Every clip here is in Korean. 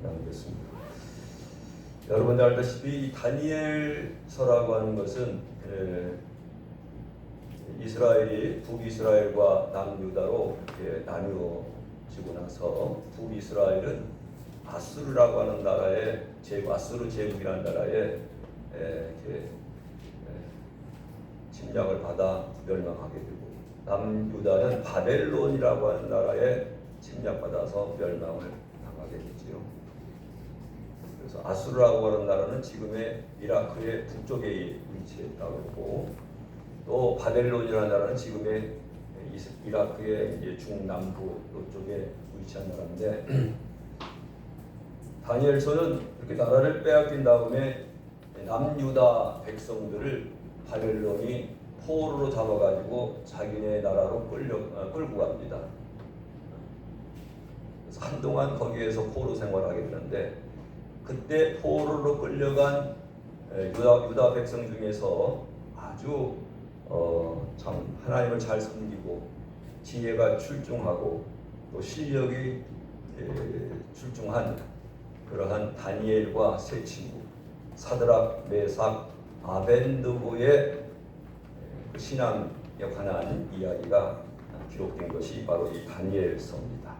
나누겠습니다. 여러분들 알다시피 이 다니엘서라고 하는 것은 이스라엘이 북이스라엘과 남유다로 이렇게 나뉘어지고 나서 북이스라엘은 아수르라고 하는 나라의 아수르 제국이라는 나라에 이렇게 침략을 받아 멸망하게 되고, 남유다는 바벨론이라고 하는 나라에 침략받아서 멸망을 당하게 되지요. 그래서 아수르라고 하는 나라는 지금의 이라크의 북쪽에 위치했다고 하고, 또 바벨론이라는 나라는 지금의 이라크의 이제 중남부 쪽에 위치한 나라인데, 다니엘서는 이렇게 나라를 빼앗긴 다음에 남유다 백성들을 바벨론이 포로로 잡아가지고 자기네 나라로 끌고 갑니다. 그래서 한동안 거기에서 포로 생활하게 되는데, 그때 포로로 끌려간 유다 백성 중에서 아주 참 하나님을 잘 섬기고 지혜가 출중하고 또 실력이 출중한 그러한 다니엘과 세 친구 사드락, 메삭, 아벤느고의 신앙에 관한 이야기가 기록된 것이 바로 이 다니엘서입니다.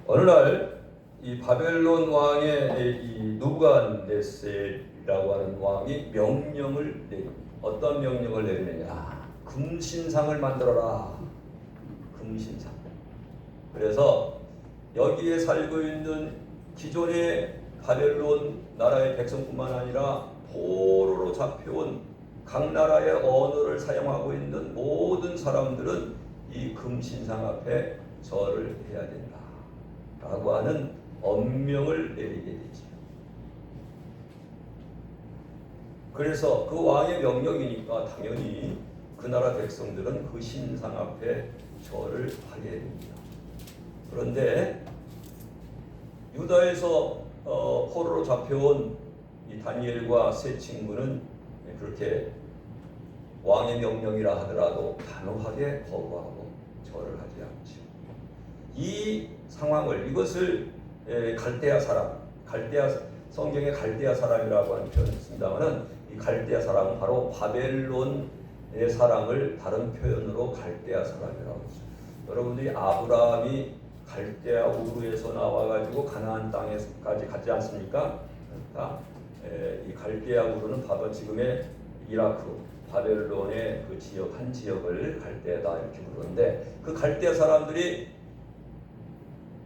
어느 날 이 바벨론 왕의 이 누부갓네살이라고 하는 왕이 명령을 내립니다. 어떤 명령을 내리느냐? 금신상을 만들어라. 금신상. 그래서 여기에 살고 있는 기존의 바벨론 나라의 백성뿐만 아니라 포로로 잡혀온 각 나라의 언어를 사용하고 있는 모든 사람들은 이 금신상 앞에 절을 해야 된다 라고 하는 엄명을 내리게 되죠. 그래서 그 왕의 명령이니까 당연히 그 나라 백성들은 그 신상 앞에 절을 하게 됩니다. 그런데 유다에서 포로로 잡혀온 이 다니엘과 세 친구는 그렇게 왕의 명령이라 하더라도 단호하게 거부하고 절을 하지 않죠. 이 상황을, 이것을 갈대아 사람, 성경의 갈대아 사람이라고 하는 표현을 씁니다만은, 이 갈대아 사람은 바로 바벨론의 사람을 다른 표현으로 갈대아 사람이라고 하죠. 여러분들이 아브라함이 갈대아 우르에서 나와가지고 가나안 땅에까지 갔지 않습니까? 그러니까 이 갈대아 우르는 바로 지금의 이라크, 바벨론의 그 지역 한 지역을 갈대아다 이렇게 부르는데, 그 갈대아 사람들이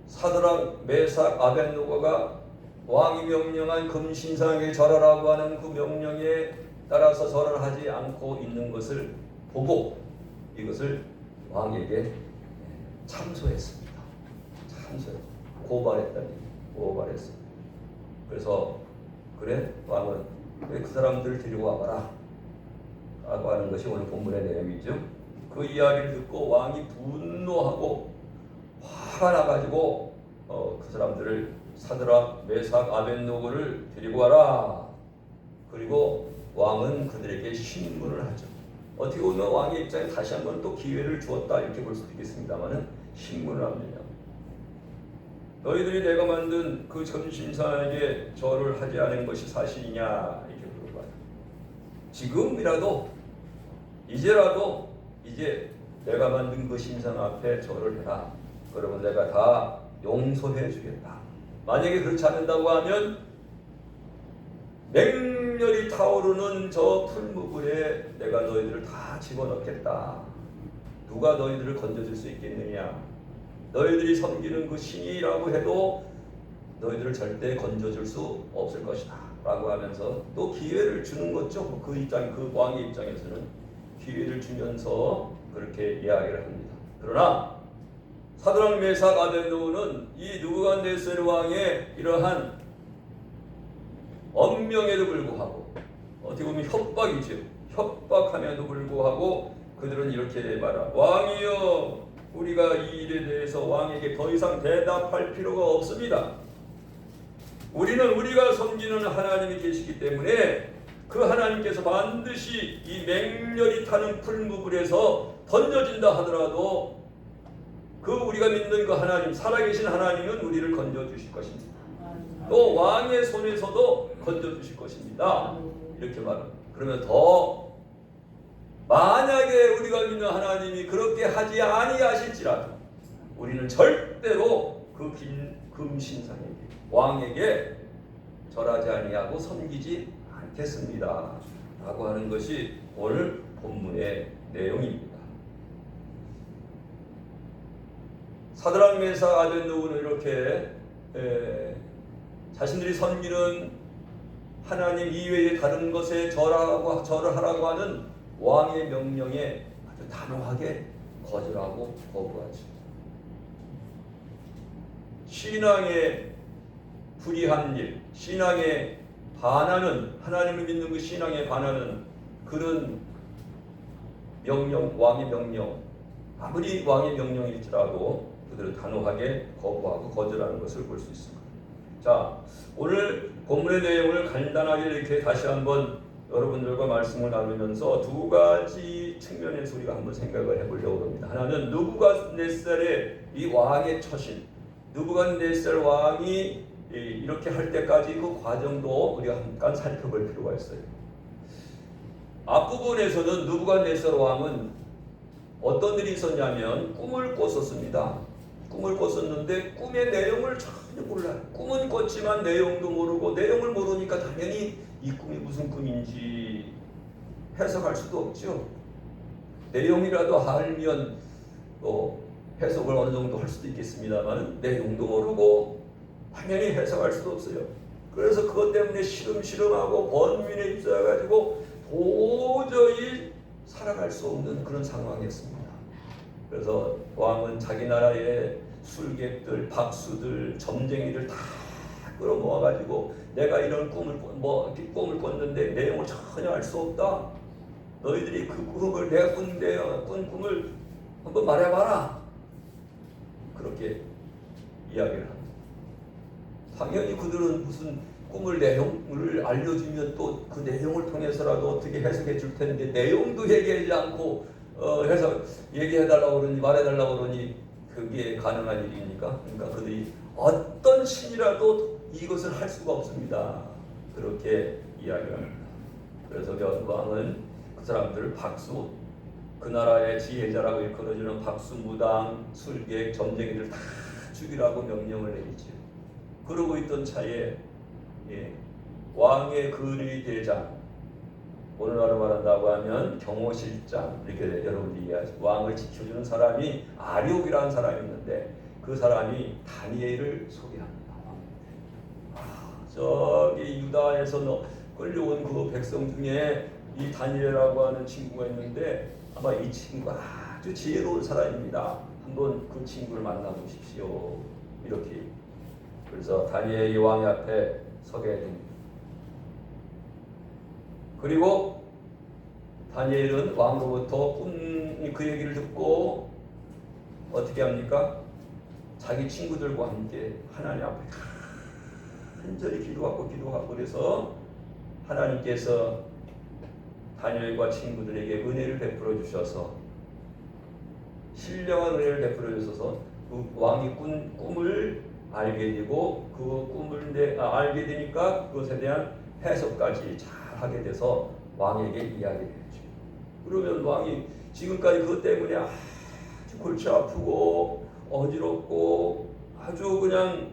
사드락, 메삭, 아벤느고가 왕이 명령한 금신상에 절하라고 하는 그 명령에 따라서 절을 하지 않고 있는 것을 보고 이것을 왕에게 참소했습니다. 고발했습니다. 그래서 그래, 왕은 왜 그 사람들을 데리고 와봐라 라고 하는 것이 오늘 본문의 내용이죠. 그 이야기를 듣고 왕이 분노하고 화가 나가지고 그 사람들을 사드락, 메삭, 아벤느고를 데리고 와라. 그리고 왕은 그들에게 신문을 하죠. 어떻게 보면 왕의 입장에 다시 한번 또 기회를 주었다 이렇게 볼 수도 있겠습니다만은, 신문을 합니다. 너희들이 내가 만든 그 점심상에게 절을 하지 않은 것이 사실이냐 이렇게 물어봐요. 지금이라도 이제 내가 만든 그 신상 앞에 절을 해라. 그러면 내가 다 용서해 주겠다. 만약에 그렇지 않는다고 하면 맹렬히 타오르는 저 풀무불에 내가 너희들을 다 집어넣겠다. 누가 너희들을 건져줄 수 있겠느냐? 너희들이 섬기는 그 신이라고 해도 너희들을 절대 건져줄 수 없을 것이다 라고 하면서 또 기회를 주는 거죠. 그 왕의 입장에서는 기회를 주면서 그렇게 이야기를 합니다. 그러나 사드락, 메삭, 아벤느고는 이 느부갓네살 왕의 이러한 엄명에도 불구하고, 어떻게 보면 협박이죠. 협박함에도 불구하고 그들은 이렇게 말하라. 왕이여, 우리가 이 일에 대해서 왕에게 더 이상 대답할 필요가 없습니다. 우리는 우리가 섬기는 하나님이 계시기 때문에 그 하나님께서 반드시 이 맹렬히 타는 풀무불에서 던져진다 하더라도 그 우리가 믿는 그 하나님, 살아계신 하나님은 우리를 건져주실 것입니다. 또 왕의 손에서도 건져주실 것입니다. 이렇게 말합니다. 그러면 더 만약에 우리가 믿는 하나님이 그렇게 하지 아니하실지라도 우리는 절대로 그 금신상에게, 왕에게 절하지 아니하고 섬기지 않겠습니다 라고 하는 것이 오늘 본문의 내용입니다. 사드락 메삭 아벤노고는 이렇게 자신들이 섬기는 하나님 이외의 다른 것에 절을 하라고 하는 왕의 명령에 아주 단호하게 거절하고 거부하죠. 신앙에 불이한 일, 신앙에 반하는, 하나님을 믿는 그 신앙에 반하는 그런 명령, 왕의 명령, 아무리 왕의 명령일지라도 그들은 단호하게 거부하고 거절하는 것을 볼 수 있습니다. 자, 오늘 본문의 내용을 간단하게 이렇게 다시 한번 여러분들과 말씀을 나누면서 두 가지 측면에서 우리가 한번 생각을 해보려고 합니다. 하나는 느부갓네살의 이 왕의 처신, 느부갓네살 왕이 이렇게 할 때까지 그 과정도 우리가 잠깐 살펴볼 필요가 있어요. 앞부분에서는 느부갓네살 왕은 어떤 일이 있었냐면 꿈을 꿨었습니다. 꿈을 꿨었는데 꿈의 내용을 전혀 몰라요. 꿈은 꿨지만 내용도 모르고, 내용을 모르니까 당연히 이 꿈이 무슨 꿈인지 해석할 수도 없죠. 내용이라도 알면 또 해석을 어느 정도 할 수도 있겠습니다만 내용도 모르고 당연히 해석할 수도 없어요. 그래서 그것 때문에 시름시름하고 번민에 휩싸여가지고 도저히 살아갈 수 없는 그런 상황이었습니다. 그래서 왕은 자기 나라의 술객들, 박수들, 점쟁이들 다 끌어모아가지고 내가 이런 꿈을 꿨는데 내용을 전혀 알 수 없다. 너희들이 그 꿈을, 내가 꾼 꿈을 한번 말해봐라. 그렇게 이야기를 합니다. 당연히 그들은 무슨 꿈을 내용을 알려주면 또 그 내용을 통해서라도 어떻게 해석해 줄 텐데 내용도 얘기하지 않고 해석 얘기해달라고 그러니 말해달라고 그러니 그게 가능한 일입니까? 그러니까 그들이 어떤 신이라도 이것을 할 수가 없습니다. 그렇게 이야기를 합니다. 그래서 왕은 그 사람들을 박수, 그 나라의 지혜자라고 일컬어지는 박수, 무당, 술객, 점쟁이들 다 죽이라고 명령을 내리죠. 그러고 있던 차에 왕의 근위 대장, 오늘날로 말한다고 하면 경호실장, 이렇게 여러분들이 이해하죠. 왕을 지켜주는 사람이 아력이라는 사람이 있는데 그 사람이 다니엘을 소개합니다. 저기 유다에서 끌려온 그 백성 중에 이 다니엘이라고 하는 친구가 있는데 아마 이 친구가 아주 지혜로운 사람입니다. 한번 그 친구를 만나보십시오. 이렇게. 그래서 다니엘이 왕 앞에 서게 됩니다. 그리고 다니엘은 왕으로부터 그 얘기를 듣고 어떻게 합니까? 자기 친구들과 함께 하나님 앞에 간절히 기도하고 그래서 하나님께서 다니엘과 친구들에게 은혜를 베풀어 주셔서, 신령한 은혜를 베풀어 주셔서 그 왕이 꾼 꿈을 알게 되고 그 꿈을 알게 되니까 그것에 대한 해석까지 잘 하게 돼서 왕에게 이야기를 해주죠. 그러면 왕이 지금까지 그것 때문에 아주 골치 아프고 어지럽고 아주 그냥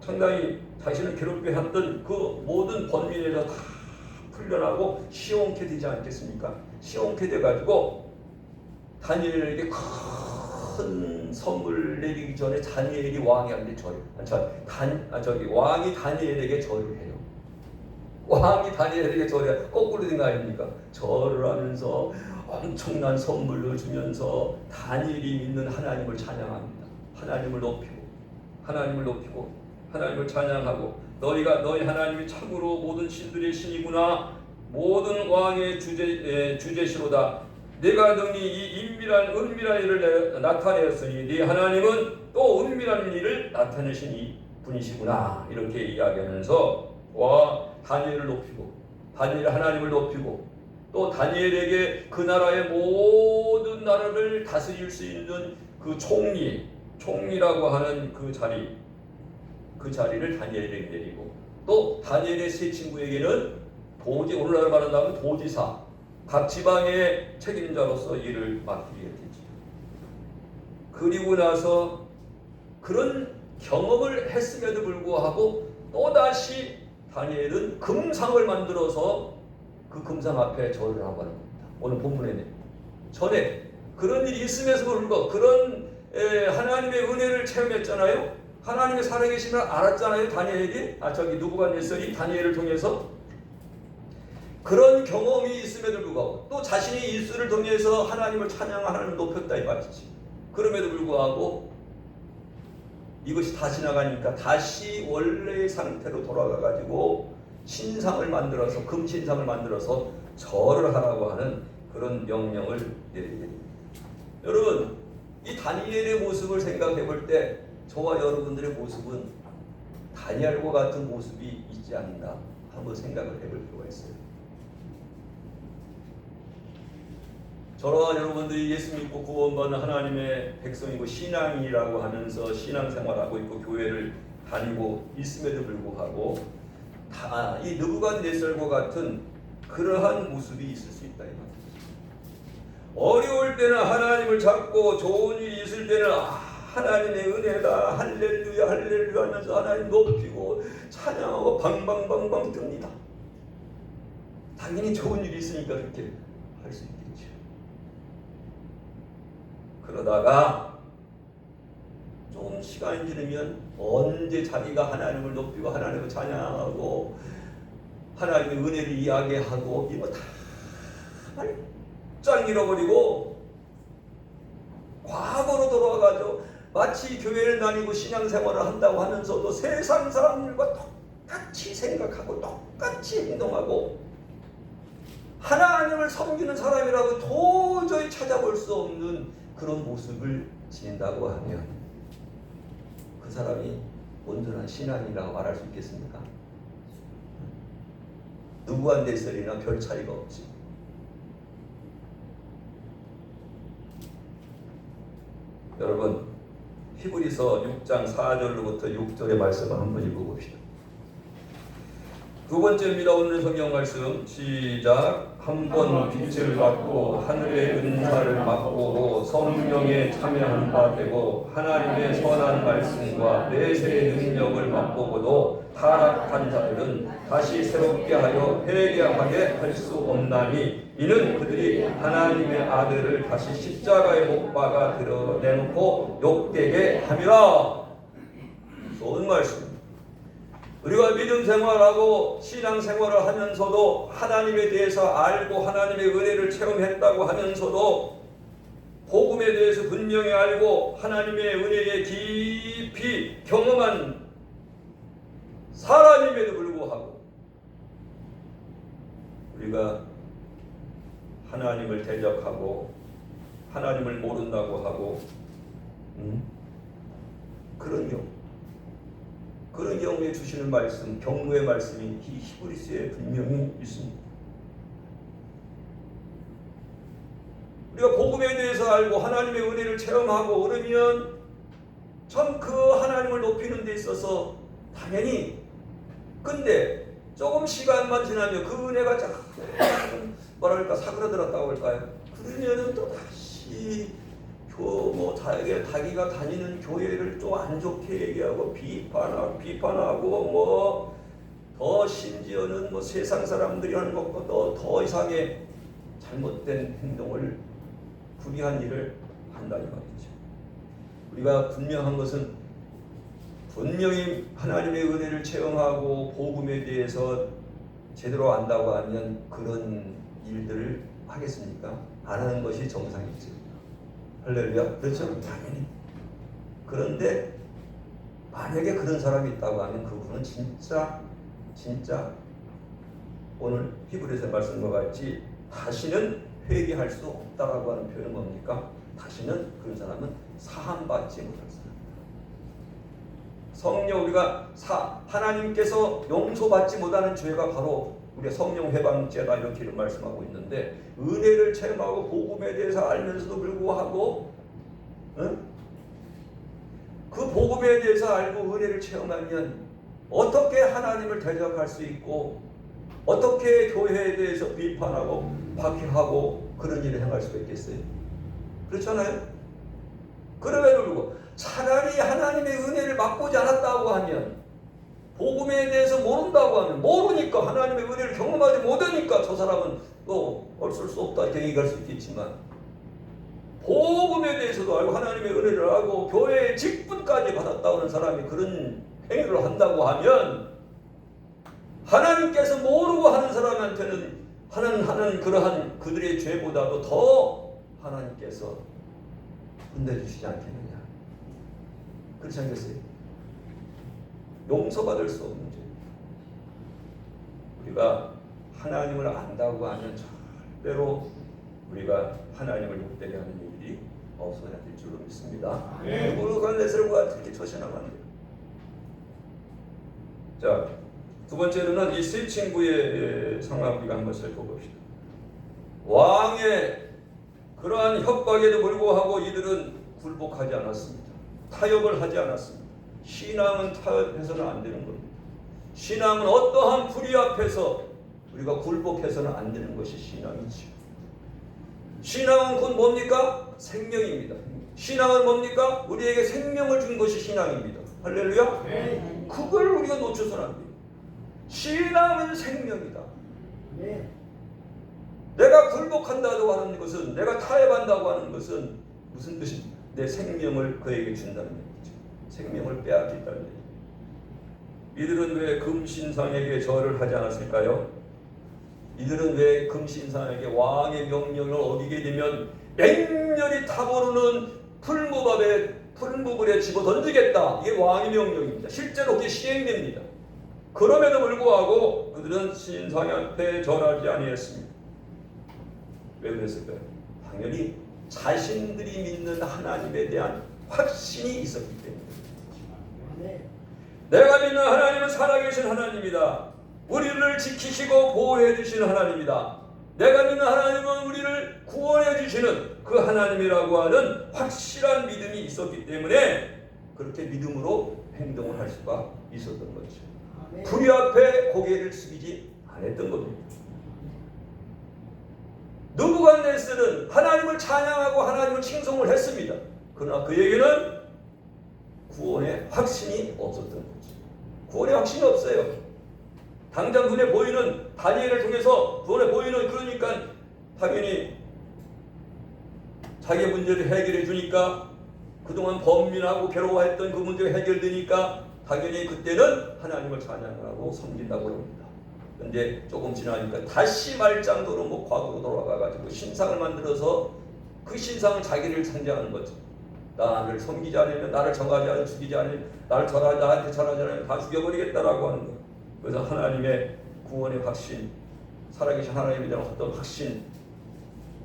상당히 자신을 괴롭게 했던 그 모든 번민에서 다 풀려나고 시원케 되지 않겠습니까? 시원케 돼가지고 다니엘에게 큰 선물을 내리기 전에 다니엘이 왕한테 왕이 다니엘에게 절을 해요. 왕이 다니엘에게 절해, 거꾸로 된 거 아닙니까? 절을 하면서 엄청난 선물을 주면서 다니엘이 믿는 하나님을 찬양합니다. 하나님을 높이고 하나님을 찬양하고, 너희 하나님이 참으로 모든 신들의 신이구나, 모든 왕의 주제시로다. 내가 능히 이 은밀한 일을 나타내었으니 네 하나님은 또 은밀한 일을 나타내신 분이시구나. 이렇게 이야기하면서 다니엘을 높이고, 다니엘 하나님을 높이고, 또 다니엘에게 그 나라의 모든 나라를 다스릴 수 있는 그 총리라고 하는 그 자리를 다니엘에게 내리고 또 다니엘의 세 친구에게는 오늘날 말한다면 도지사, 각 지방의 책임자로서 일을 맡기게 되죠. 그리고 나서 그런 경험을 했음에도 불구하고 또다시 다니엘은 금상을 만들어서 그 금상 앞에 절을 하고 하는 겁니다. 오늘 본문에는 전에 그런 일이 있음에도 불구하고 그런 하나님의 은혜를 체험했잖아요. 하나님의 살아계심을 알았잖아요. 느부갓네살이 다니엘을 통해서 그런 경험이 있음에도 불구하고 또 자신이 입술을 통해서 하나님을 찬양하고 하나님을 높였다 이 말이지. 그럼에도 불구하고 이것이 다 지나가니까 다시 원래의 상태로 돌아가가지고 신상을 만들어서 금신상을 만들어서 절을 하라고 하는 그런 명령을 내리게 됩니다. 여러분, 이 다니엘의 모습을 생각해 볼 때 저와 여러분들의 모습은 다니엘과 같은 모습이 있지 않나 한번 생각을 해볼 필요가 있어요. 저와 여러분들이 예수 믿고 구원받는 하나님의 백성이고 신앙이라고 하면서 신앙생활하고 있고 교회를 다니고 있음에도 불구하고 다 이 느부갓네살과 같은 그러한 모습이 있을 수 있다 이 말이죠. 어려울 때는 하나님을 잡고 좋은 일이 있을 때는 하나님의 은혜다 할렐루야 할렐루야 하면서 하나님 높이고 찬양하고 방방방방 뜹니다. 당연히 좋은 일이 있으니까 그렇게 할 수 있겠죠. 그러다가 좀 시간이 지나면 언제 자기가 하나님을 높이고 하나님을 찬양하고 하나님의 은혜를 이야기하고 이거 다 짱 잃어버리고 과거로 돌아가죠. 마치 교회를 다니고 신앙생활을 한다고 하면서도 세상 사람들과 똑같이 생각하고 똑같이 행동하고 하나님을 섬기는 사람이라고 도저히 찾아볼 수 없는 그런 모습을 지닌다고 하면 그 사람이 온전한 신앙이라고 말할 수 있겠습니까? 느부갓네살이나 별 차이가 없지. 여러분, 히브리서 6장 4절로부터 6절의 말씀을 한번 읽어봅시다. 두 번째입니다. 오늘 성경 말씀 시작. 한 번 빛을 받고 하늘의 은사를 맛보고 성령에 참여한 바 되고 하나님의 선한 말씀과 내세의 능력을 맛보고도 타락한 자들은 다시 새롭게 하여 회개하게 할 수 없나니 이는 그들이 하나님의 아들을 다시 십자가에 못 박아 드러내놓고 욕되게 함이라. 좋은 말씀. 우리가 믿음 생활하고 신앙 생활을 하면서도 하나님에 대해서 알고 하나님의 은혜를 체험했다고 하면서도 복음에 대해서 분명히 알고 하나님의 은혜에 깊이 경험한 사람임에도 불구하고 우리가 하나님을 대적하고 하나님을 모른다고 하고 그런 경우에 주시는 말씀, 경고의 말씀이 이 히브리서에 분명히 있습니다. 우리가 복음에 대해서 알고 하나님의 은혜를 체험하고 그러면 참 그 하나님을 높이는 데 있어서 당연히 근데 조금 시간만 지나면 그 은혜가 뭐랄까 사그라들었다고 할까요? 그러면은 또 다시 자기가 다니는 교회를 또 안 좋게 얘기하고 비판하고 더 심지어는 세상 사람들이 하는 것보다 더 이상의 잘못된 행동을 불의한 일을 한다는 말이죠. 우리가 분명한 것은 분명히 하나님의 은혜를 체험하고 복음에 대해서 제대로 안다고 하면 그런 일들을 하겠습니까? 안 하는 것이 정상이죠. 할렐루야. 그렇죠? 당연히. 그런데 만약에 그런 사람이 있다고 하면 그분은 진짜 오늘 히브리서 말씀과 같이 다시는 회개할 수 없다라고 하는 표현은 뭡니까? 다시는 그런 사람은 사함받지 못할 사람. 성령 우리가 하나님께서 용서받지 못하는 죄가 바로 우리가 성령 회방죄다 이렇게 말씀하고 있는데 은혜를 체험하고 복음에 대해서 알면서도 불구하고 그 복음에 대해서 알고 은혜를 체험하면 어떻게 하나님을 대적할 수 있고 어떻게 교회에 대해서 비판하고 박해하고 그런 일을 행할 수가 있겠어요? 그렇잖아요? 그럼에도 불구하고 차라리 하나님의 은혜를 맛보지 않았다고 하면, 복음에 대해서 모른다고 하면, 모르니까 하나님의 은혜를 경험하지 못하니까 저 사람은 또 어쩔 수 없다 이렇게 얘기할 수 있겠지만, 복음에 대해서도 알고 하나님의 은혜를 알고 교회의 직분까지 받았다고 하는 사람이 그런 행위를 한다고 하면, 하나님께서 모르고 하는 사람한테는 하는 그러한 그들의 죄보다도 더 하나님께서 혼내주시지 않겠느냐. 그렇지 않겠어요? 용서받을 수 없는 죄. 우리가 하나님을 안다고 하면 절대로 우리가 하나님을 못되게 하는 일이 없어야 될 줄로 믿습니다. 거룩한 내세우가 그렇게 처신하면 안 돼요. 자, 두 번째로는 이 세 친구의 상황 우리가 한번 살펴봅시다. 왕의 그러한 협박에도 불구하고 이들은 굴복하지 않았습니다. 타협을 하지 않았습니다. 신앙은 타협해서는 안 되는 겁니다. 신앙은 어떠한 불의 앞에서 우리가 굴복해서는 안 되는 것이 신앙이죠. 신앙은 곧 뭡니까? 생명입니다. 신앙은 뭡니까? 우리에게 생명을 준 것이 신앙입니다. 할렐루야. 네. 그걸 우리가 놓쳐서는 안 돼요. 신앙은 생명이다. 네. 내가 굴복한다고 하는 것은, 내가 타협한다고 하는 것은 무슨 뜻입니까? 내 생명을 그에게 준다는 얘기죠. 생명을 빼앗긴다는 얘기죠. 이들은 왜 금신상에게 절을 하지 않았을까요? 이들은 왜 금신상에게 왕의 명령을 어기게 되면 맹렬히 타오르는 풀무불에 집어 던지겠다. 이게 왕의 명령입니다. 실제로 그게 시행됩니다. 그럼에도 불구하고 그들은 신상 앞에 절하지 아니했습니다. 왜 그랬을까요? 당연히 자신들이 믿는 하나님에 대한 확신이 있었기 때문에. 내가 믿는 하나님은 살아계신 하나님이다. 우리를 지키시고 보호해 주시는 하나님이다. 내가 믿는 하나님은 우리를 구원해 주시는 그 하나님이라고 하는 확실한 믿음이 있었기 때문에 그렇게 믿음으로 행동을 할 수가 있었던 거죠. 불의 앞에 고개를 숙이지 않았던 겁니다. 느부갓네살은 하나님을 찬양하고 하나님을 칭송을 했습니다. 그러나 그에게는 구원의 확신이 없었던 거죠. 구원의 확신이 없어요. 당장 눈에 보이는 다니엘을 통해서 눈에 보이는, 그러니까 당연히 자기 문제를 해결해 주니까, 그동안 번민하고 괴로워했던 그 문제가 해결되니까 당연히 그때는 하나님을 찬양하고 섬긴다고 합니다. 근데 조금 지나니까 다시 말짱도로 과거로 돌아가가지고 신상을 만들어서 그 신상을 자기를 상징하는 거죠. 나를 섬기지 않으면, 나를 정하지 않으면, 죽이지 않으면, 나한테 절하지 않으면 다 죽여버리겠다라고 하는 거예요. 그래서 하나님의 구원의 확신, 살아계신 하나님에 대한 어떤 확신,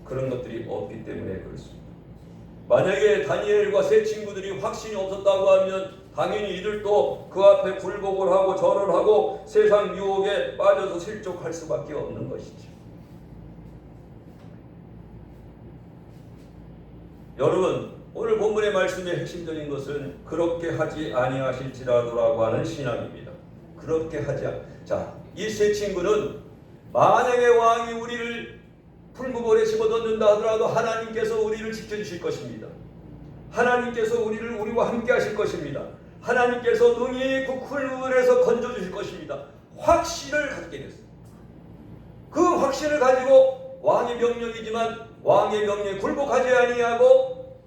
그런 것들이 없기 때문에 그렇습니다. 만약에 다니엘과 세 친구들이 확신이 없었다고 하면 당연히 이들도 그 앞에 굴복을 하고 절을 하고 세상 유혹에 빠져서 실족할 수밖에 없는 것이죠. 여러분, 오늘 본문의 말씀의 핵심적인 것은 그렇게 하지 아니하실지라도라고 하는 신앙입니다. 그렇게 하지 않. 자, 이 세 친구는 만약에 왕이 우리를 풀무불에 집어넣는다 하더라도 하나님께서 우리를 지켜주실 것입니다. 하나님께서 우리와 함께 하실 것입니다. 하나님께서 능히 그 풀무불에서 건져주실 것입니다. 확신을 갖게 됐습니다. 그 확신을 가지고 왕의 명령이지만 왕의 명령에 굴복하지 아니하고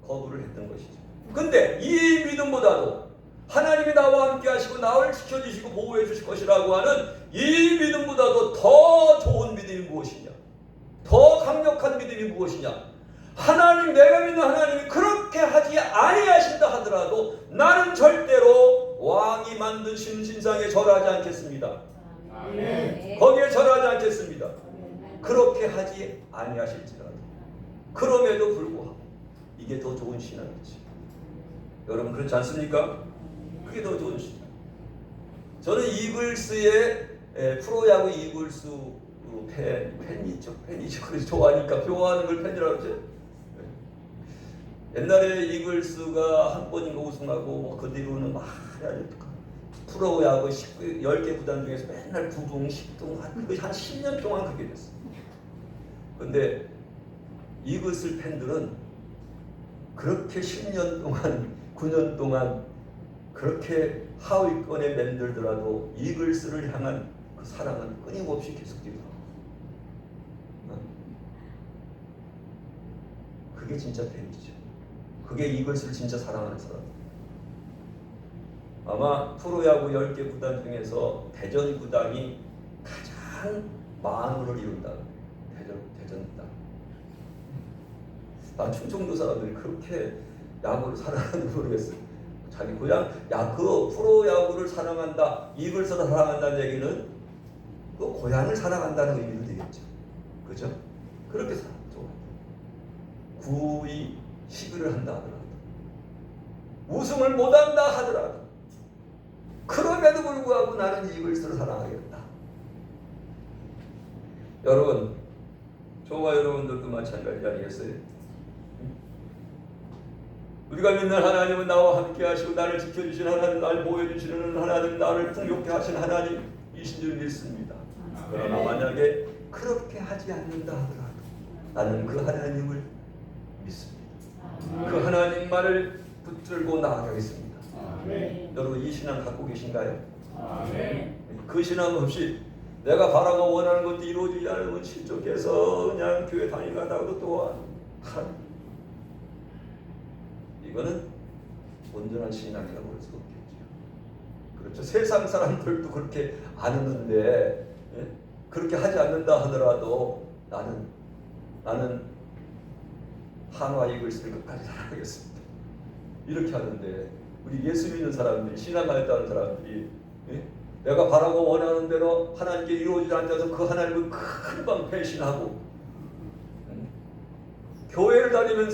거부를 했던 것이죠. 근데 이 믿음보다도 하나님이 나와 함께 하시고 나를 지켜주시고 보호해 주실 것이라고 하는 이 믿음보다도 더 좋은 믿음이 무엇이냐? 더 강력한 믿음이 무엇이냐? 하나님, 내가 믿는 하나님이 그렇게 하지 아니하신다 하더라도 나는 절대로 왕이 만든 신상에 절하지 않겠습니다. 아멘. 거기에 절하지 않겠습니다. 그렇게 하지 아니하실지라도. 그럼에도 불구하고 이게 더 좋은 신앙이지. 여러분 그렇지 않습니까? 그게 더 좋은 신앙. 저는 이글스의 프로야구 이글스 팬이죠. 그래서 좋아하니까 좋아하는 걸 팬이라고 그러죠. 옛날에 이글스가 한 번인가 우승하고 그 뒤로는 막 프로야구 10개 구단 중에서 맨날 9등, 10등 한 10년 동안 그렇게 됐어. 근데 이글스 팬들은 그렇게 10년 동안 9년 동안 그렇게 하위권에 맴들더라도 이글스를 향한 그 사랑은 끊임없이 계속되더라고. 그게 진짜 팬이죠. 그게 이글스를 진짜 사랑하는 사람. 아마 프로야구 10개 구단 중에서 대전 구단이 가장 만호를 이룬다. 대전 구단. 난 충청도 사람들이 그렇게 야구를 사랑하는지 모르겠어요. 자기 고향 그 프로야구를 사랑한다, 이글스를 사랑한다는 얘기는 그 고향을 사랑한다는 의미도 되겠죠. 그죠? 그렇게 좋아요. 9위 10위를 한다 하더라도 우승을 못한다 하더라도 그럼에도 불구하고 나는 이글스를 사랑하겠다. 여러분, 저와 여러분들도 마찬가지 아니겠어요? 우리가 믿는 하나님은 나와 함께 하시고 나를 지켜주신 하나님, 나를 보여주시는 하나님, 나를 풍요케 하신 하나님이신 줄 믿습니다. 그러나 만약에 그렇게 하지 않는다 하더라도 나는 그 하나님을 믿습니다. 그 하나님만을 붙들고 나아가겠습니다. 여러분, 이 신앙 갖고 계신가요? 그 신앙 없이 내가 바라고 원하는 것도 이루어지지 않으면 실족해서 그냥 교회 다니다가도 또한 이거는 온전한 신앙이라고 볼 수 없겠죠. 그렇죠. 세상 사람들도 그렇게 안 하는데 그렇게 하지 않는다 하더라도 나는 한화 이글스를 끝까지 사랑하겠습니다. 이렇게 하는데 우리 예수 믿는 사람들이, 신앙하였다는 사람들이 내가 바라고 원하는 대로 하나님께 이루어지지 않아서 그 하나님을 금방 배신하고 교회를 다니면서